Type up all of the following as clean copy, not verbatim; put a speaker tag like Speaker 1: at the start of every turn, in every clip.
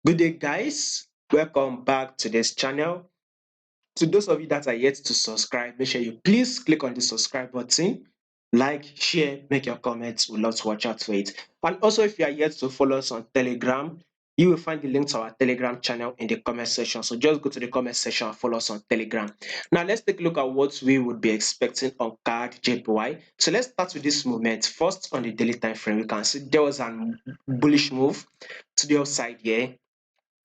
Speaker 1: Good day, guys. Welcome back to this channel. To those of you that are yet to subscribe, make sure you please click on the subscribe button, like, share, make your comments. We'd love to watch out for it. And also, if you are yet to follow us on Telegram, you will find the link to our Telegram channel in the comment section. So just go to the comment section and follow us on Telegram. Now, let's take a look at what we would be expecting on CAD/JPY. So let's start with this movement. First, on the daily time frame, we can see there was a bullish move to the upside here,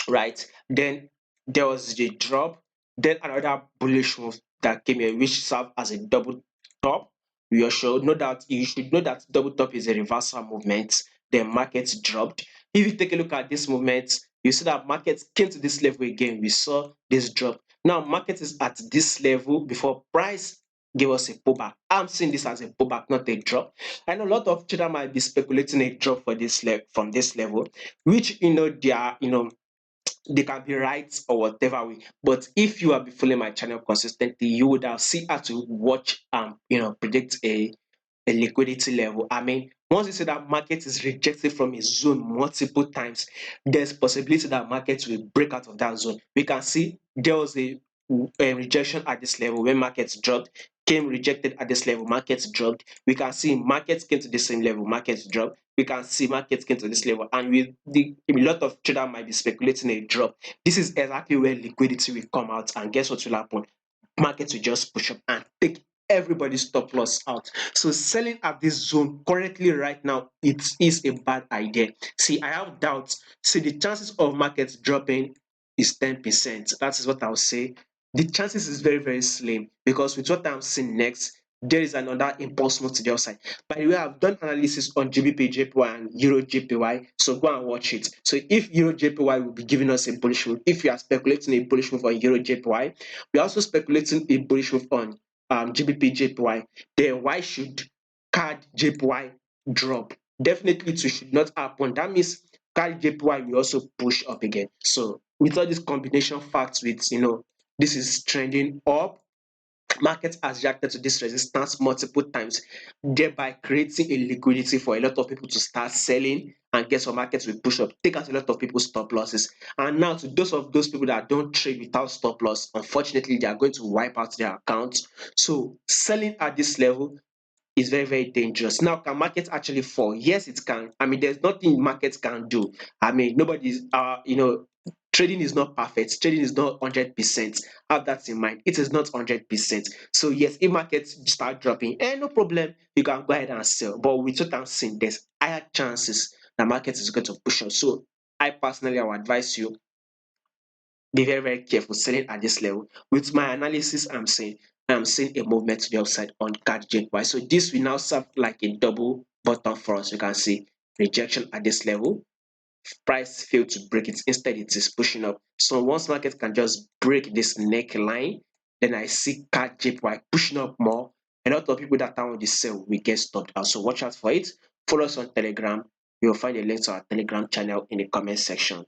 Speaker 1: right? Then there was the drop, then another bullish move that came here, which served as a double top. You should know that double top is a reversal movement. The markets dropped. If you take a look at this movement, you see that markets came to this level again. We saw this drop. Now market is at this level before price gave us a pullback. I'm seeing this as a pullback, not a drop. I know a lot of traders might be speculating a drop for this from this level, which they are they can be right or whatever way. But if you have been following my channel consistently, you would have seen how to watch predict a liquidity level. I mean, once you say that market is rejected from a zone multiple times, there's possibility that markets will break out of that zone. We can see there was a rejection at this level when markets dropped, came rejected at this level, markets dropped. We can see markets came to the same level, markets dropped. We can see markets came to this level, and a lot of traders might be speculating a drop. This is exactly where liquidity will come out, and guess what will happen? Markets will just push up and take everybody's stop loss out. So selling at this zone currently right now, it is a bad idea. See, I have doubts. See, the chances of markets dropping is 10%. That is what I'll say. The chances is very, very slim because with what I'm seeing next, there is another impulse move to the upside. By the way, I've done analysis on GBP, JPY, and Euro JPY, so go and watch it. So if Euro JPY will be giving us a bullish move, if you are speculating a bullish move on Euro JPY, we're also speculating a bullish move on GBP JPY. Then why should CAD JPY drop? Definitely it should not happen. That means CAD JPY will also push up again. So with all these combination facts, with this is trending up, market has reacted to this resistance multiple times, thereby creating a liquidity for a lot of people to start selling. And guess what? Markets will push up, take out a lot of people's stop losses. And now, to those people that don't trade without stop loss, unfortunately, they are going to wipe out their accounts. So selling at this level is very, very dangerous. Now, can markets actually fall? Yes, it can. I mean, there's nothing markets can do. I mean, nobody's trading is not perfect. Trading is not 100%. Have that in mind. It is not 100%. So yes, if markets start dropping, no problem, you can go ahead and sell. But with what I'm seeing, there's higher chances the market is going to push up. So I personally, I would advise you, be very, very careful selling at this level. With my analysis, I'm seeing a movement to the upside on CADJPY. So this will now serve like a double bottom for us. You can see rejection at this level. Price failed to break it. Instead, it is pushing up. So once market can just break this neckline, then I see CADJPY pushing up more. A lot of people that are on the sell will get stopped out. So watch out for it. Follow us on Telegram. You'll find a link to our Telegram channel in the comment section.